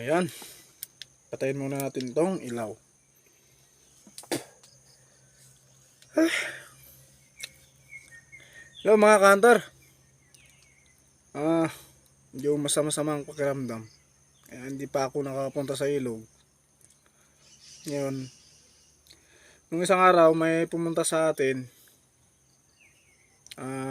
Ayan. Patayin muna natin tong ilaw. Hello mga kantar. Medyo masama-sama ang pakiramdam. Kaya hindi pa ako nakapunta sa ilog. Ngayon, nung isang araw may pumunta sa atin.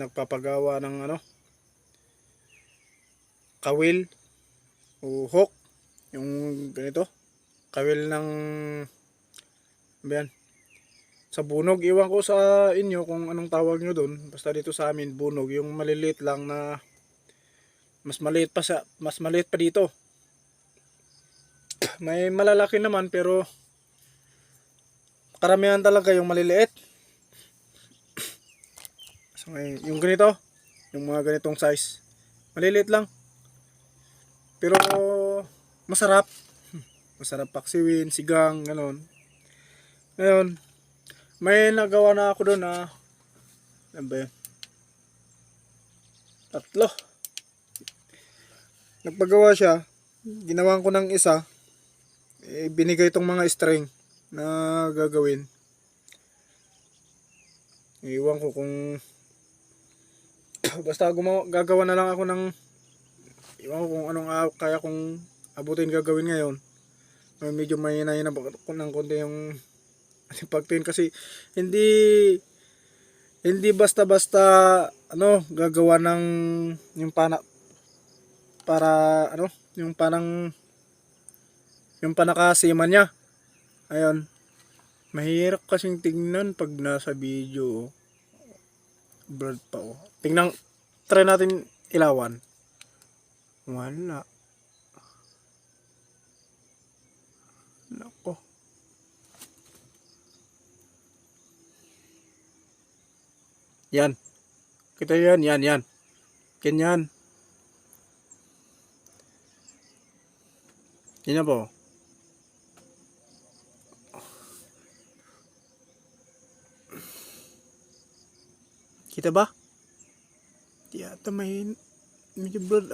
Nagpapagawa ng kawil o hook. Yung ganito. Kawil ng ayan, sa bunog. Iwan ko sa inyo kung anong tawag nyo doon. Basta dito sa amin bunog. Yung maliliit lang na mas maliit pa dito. May malalaki naman pero karamihan talaga yung maliliit. So, yung ganito, yung mga ganitong size, maliliit lang. Pero masarap. Masarap paksiwin, sigang, gano'n. Ngayon, may nagawa na ako doon na ano ba yun? 3. Nagpagawa siya, ginawan ko ng isa, binigay itong mga string na gagawin. Iwan ko kung basta gagawa na lang ako ng, iwan ko kung anong kaya kong abutin gagawin ngayon. Medyo may hinahinap ako ng konti yung pagtingin kasi hindi basta-basta gagawa ng yung yung parang yung panakasiman niya. Ayun. Mahirap kasing tingnan pag nasa video. Blurred pa oh. Tingnan, try natin ilawan. Wala. Nako. Yan. Kita yan. Ganyan. Ganyan po. Kita ba? Di ata medyo blurred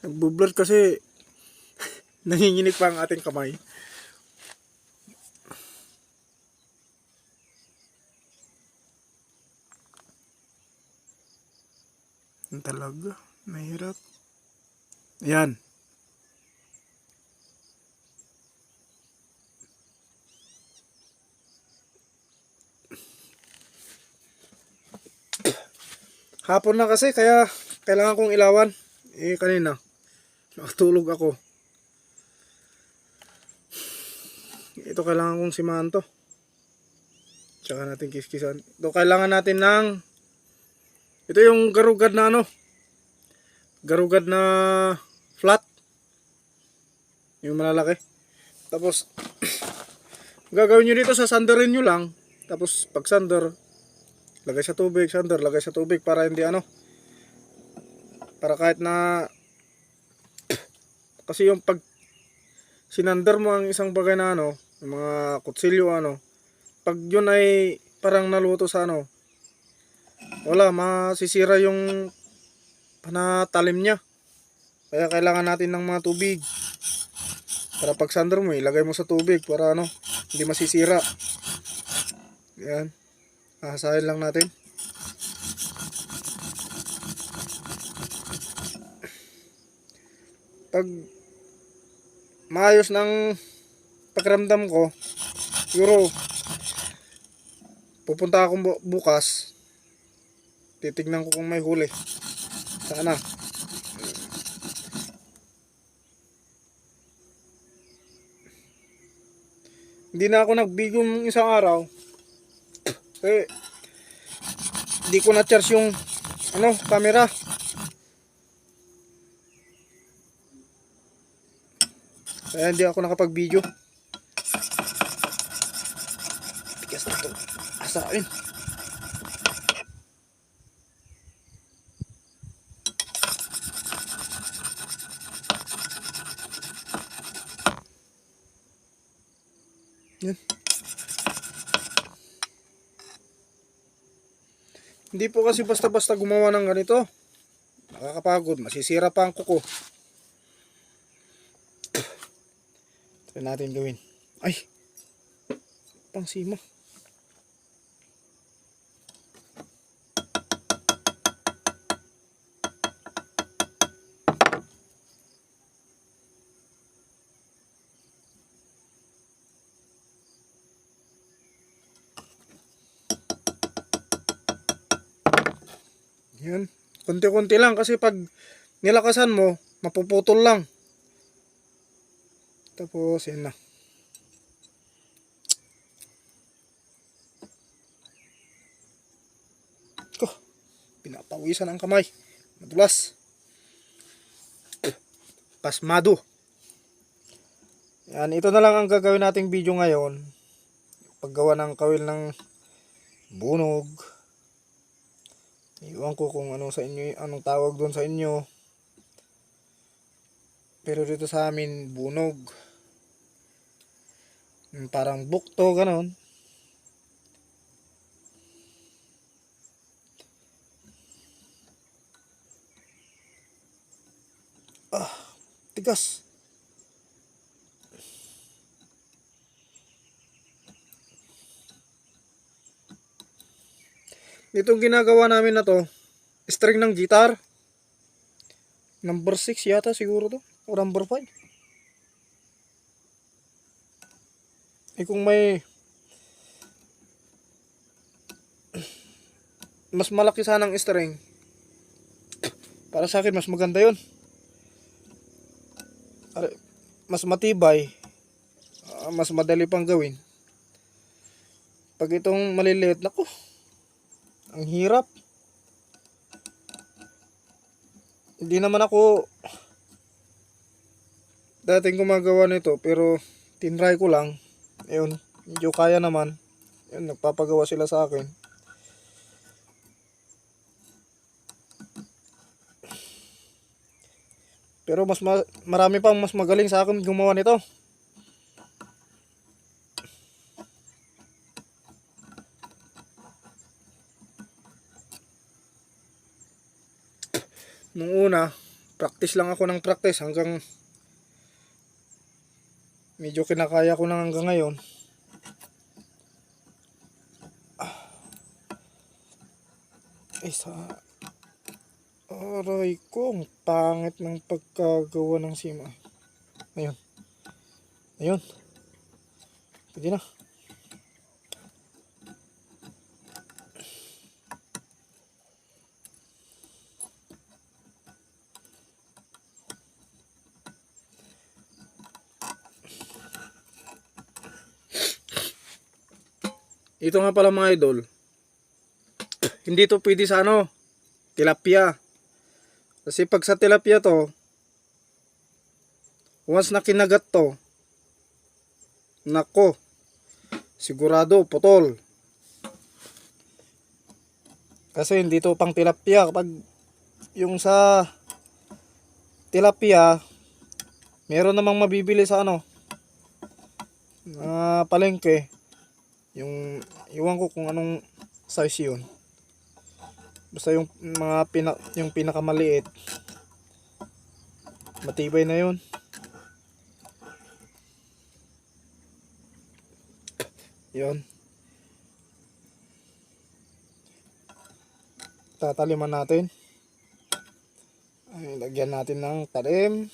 Nagbo-blur kasi nanginginig pa ang ating kamay. Talaga, mahirap. Ayan. Hapon na kasi kaya kailangan kong ilawan. Kanina nakatulog ako. Ito kailangan kong simanto. Tsaka natin kiskisan. Ito kailangan natin ng ito yung garugad na garugad na flat. Yung malalaki. Tapos gagawin nyo dito sa sandarin nyo lang. Tapos pag sandar, lagay sa tubig, lagay sa tubig para hindi para kahit na kasi yung pag sinandar mo ang isang bagay na yung mga kutsilyo pag yun ay parang naluto sa wala, masisira yung panatalim niya. Kaya kailangan natin ng mga tubig para pag sandar mo ilagay mo sa tubig para hindi masisira. Yan. Asahin lang natin. Pag maayos ng pakiramdam ko, siguro pupunta akong bukas. Titignan ko kung may huli. Sana. Hindi na ako nag-video ng isang araw. Hindi ko na-charge yung camera. Kaya hindi ako nakapag-video. Tigas na ito. Asain. Yan. Hindi po kasi basta-basta gumawa ng ganito. Nakakapagod, masisira pa ang kuko. Ito natin gawin. Ay! Pangsima. Yan. Kunti-kunti lang kasi pag nilakasan mo, mapuputol lang. Tapos, yan na. Ko, pinapawisan ang kamay. Madulas. Pasmado. Yan, ito na lang ang gagawin nating video ngayon. Paggawa ng kawil ng bunog. Iwan ko kung ano sa inyo, anong tawag doon sa inyo. Pero dito sa amin, bunog. Parang bukto, ganon. Ah, tigas. Itong ginagawa namin na to, string ng guitar. Number 6 yata siguro to. O number 5. Eh kung may mas malaki sanang string, para sa akin mas maganda yun. Mas matibay, mas madali pang gawin. Pag itong maliliit, nako, ang hirap. Hindi naman ako dating gumagawa nito, pero tinry ko lang. Ayun, medyo kaya naman. Ayun, nagpapagawa sila sa akin. Pero marami pang mas magaling sa akin gumawa nito. Nung una, practice lang ako ng practice hanggang medyo kinakaya ko na hanggang ngayon. Isa. Aray ko, ang pangit ng pagkagawa ng sima. Ayun. Ayun. Pwede na. Ito nga pala mga idol. Hindi to pwede sa ano, tilapia. Kasi pag sa tilapia to, once na kinagat to, nako, sigurado putol. Kasi hindi to pang tilapia. Kapag yung sa tilapia, meron namang mabibili sa ano, palengke. Yung iwan ko kung anong size yun. Basta yung yung pinakamaliit, matibay na yun. Yun. Tataliman natin. Ay, lagyan natin ng talim.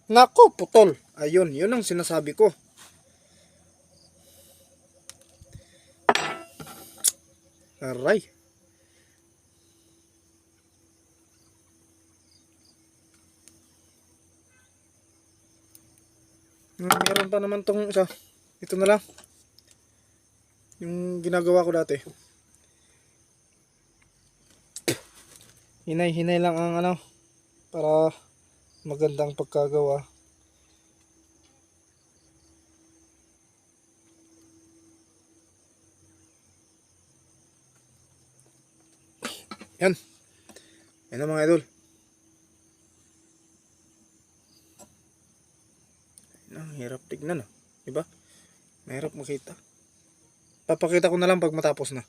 Nako, putol. Ayun, yun ang sinasabi ko. Aray. Meron pa naman tong isa. Ito na lang. Yung ginagawa ko dati. Hinay-hinay lang ang ano, para magandang pagkagawa. Yan. Yan ang mga idol. Ang hirap tignan, oh. Diba? Mahirap makita. Papakita ko na lang pag matapos na.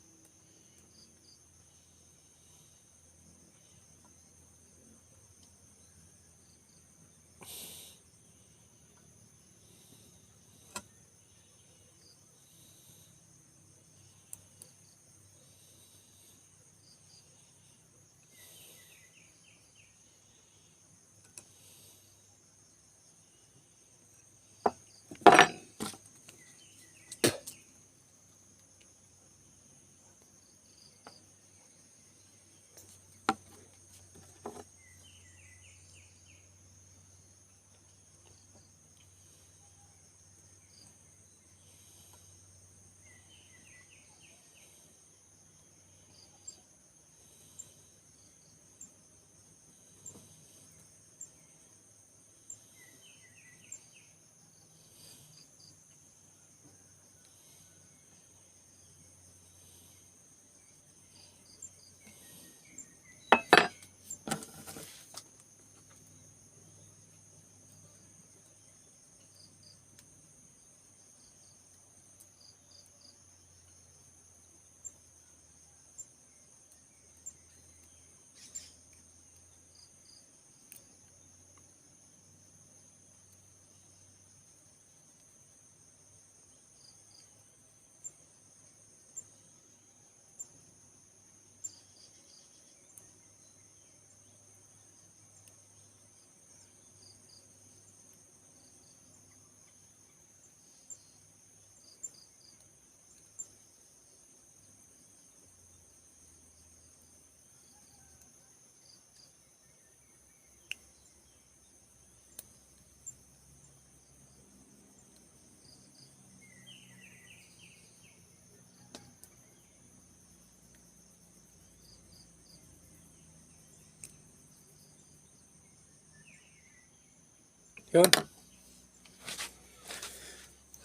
Yun.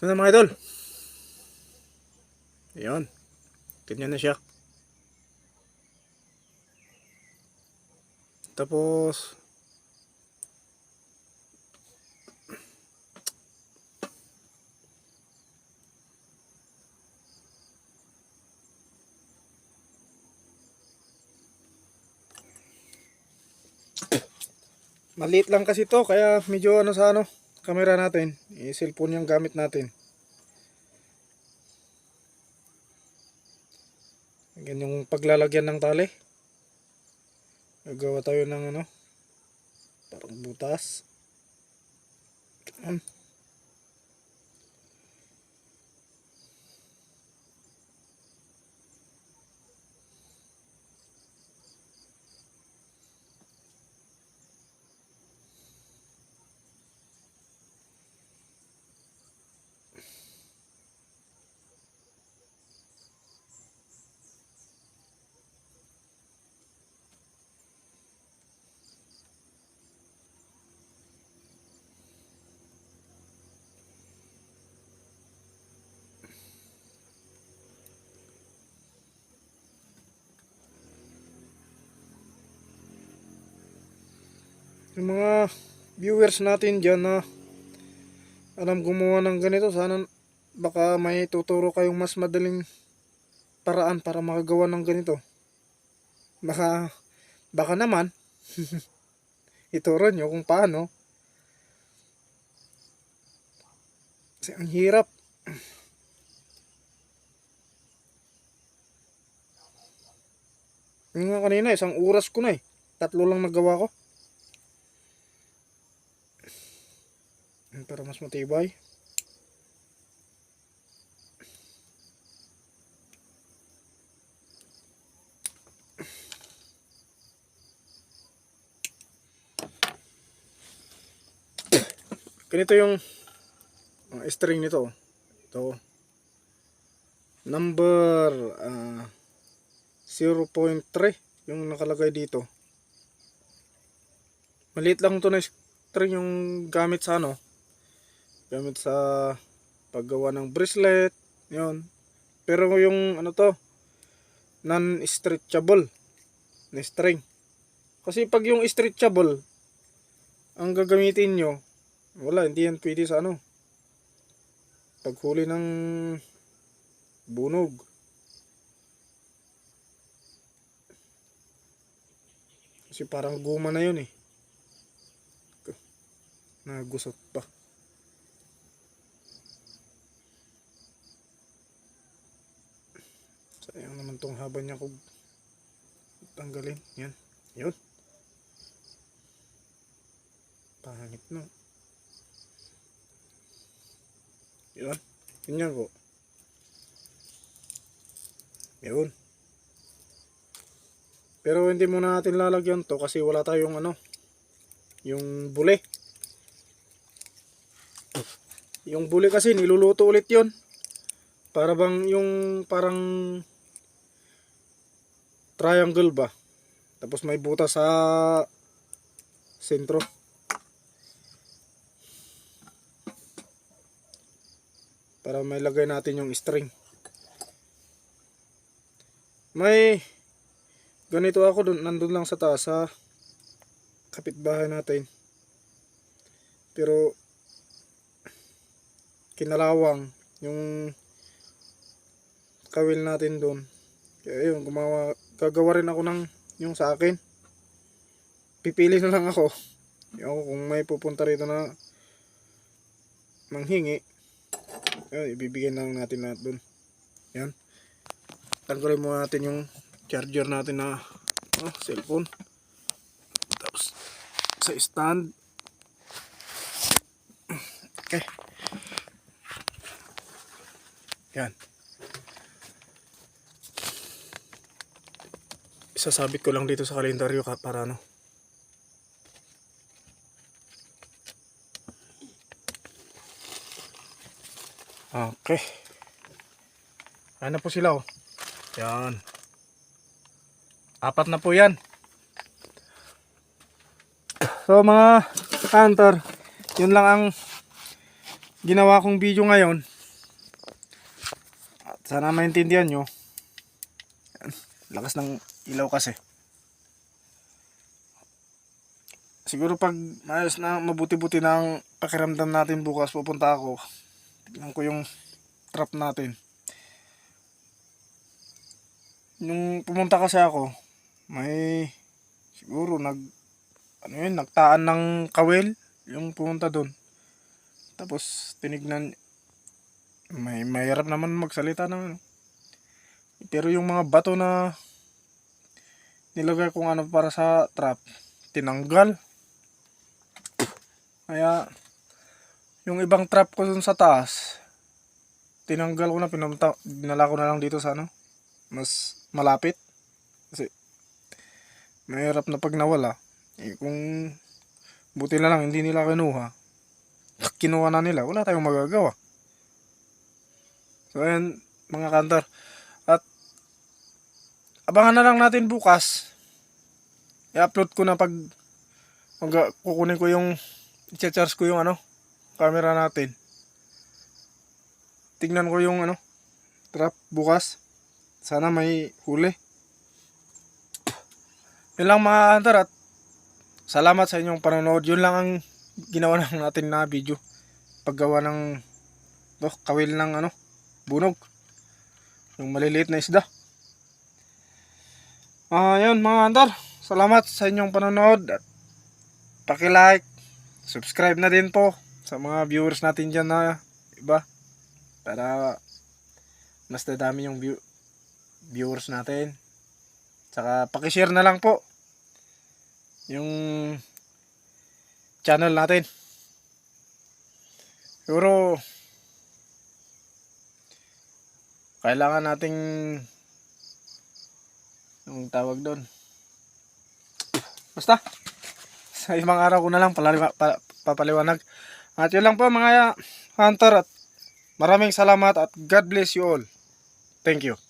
Yun na mga idol. Yun. Ganyan na siya. Tapos maliit lang kasi to kaya medyo ano sa ano camera natin, cellphone yung gamit natin. Ganyan yung paglalagyan ng tali. Gagawa tayo ng ano, parang butas. Ganun. Yung mga viewers natin dyan na alam gumawa ng ganito, sana baka may tuturo kayong mas madaling paraan para makagawa ng ganito. Baka naman ituro nyo kung paano. Kasi ang hirap. Yung nga kanina, 1 oras ko na 3 lang nagawa ko. Para mas matibay. Ganito yung string nito. Ito. Number 0.3 yung nakalagay dito. Maliit lang to na string yung gamit sa ano. Gamit sa paggawa ng bracelet. Yun. Pero yung ano to, non-stretchable na string. Kasi pag yung stretchable ang gagamitin nyo, wala, hindi yan pwede sa ano, paghuli ng bunog. Kasi parang guma na yun nagusot pa. Sayang naman tong haba niya kung tanggalin. Yan. Yun. Pangit no. Yun. Yun po. Yun. Pero hindi muna natin lalagyan to kasi wala tayong ano, yung bule. Yung bule kasi niluluto ulit yon. Para bang yung parang triangle ba. Tapos may butas sa sentro. Para may lagay natin yung string. May ganito ako nandun lang sa taas sa kapitbahay natin. Pero kinalawang yung kawil natin doon. Kaya yun, gagawa rin ako ng yung sa akin. Pipili na lang ako. Yung kung may pupunta rito na manghingi, ibibigay lang natin lahat doon. Yan. Tanggalin muna natin yung charger natin na cellphone. Tapos sa stand. Okay. Yan. Isasabit ko lang dito sa kalendaryo para ano. Okay. Ano po sila Yan. 4 na po yan. So mga hunter, Yun lang ang ginawa kong video ngayon. At sana maintindihan nyo. Lakas ng ilaw kasi. Siguro pag maayos na, mabuti-buti na ang pakiramdam natin bukas, pupunta ako. Tignan ko yung trap natin. Nung pumunta kasi ako, may siguro nagtaan ng kawel yung pumunta doon. Tapos tinignan, mahirap naman magsalita ng ano. Pero yung mga bato na nilagay kong ano para sa trap, tinanggal. Kaya yung ibang trap ko dun sa taas, tinanggal ko na, dinala ko na lang dito sa ano, mas malapit. Kasi mahirap na pag nawala. Kung buti na lang hindi nila kinuha na nila, wala tayong magagawa. So ayan mga kantor. At abangan na lang natin bukas. I-upload ko na pag kukunin ko yung i-charge ko yung ano, camera natin. Tignan ko yung ano, trap bukas. Sana may huli. Yun lang mga kantor, at salamat sa inyong panonood. Yun lang ang ginawa natin na video. Paggawa ng kawil ng ano, bunog. Yung maliliit na isda. Yun mga kantor. Salamat sa inyong panonood. At paki-like, subscribe na din po sa mga viewers natin dyan na iba. Para mas dadami yung viewers natin. Tsaka paki-share na lang po yung channel natin. Siguro kailangan nating yung tawag doon. Basta sa ibang araw ko na lang papaliwanag. At yun lang po mga hunter, at maraming salamat at God bless you all. Thank you.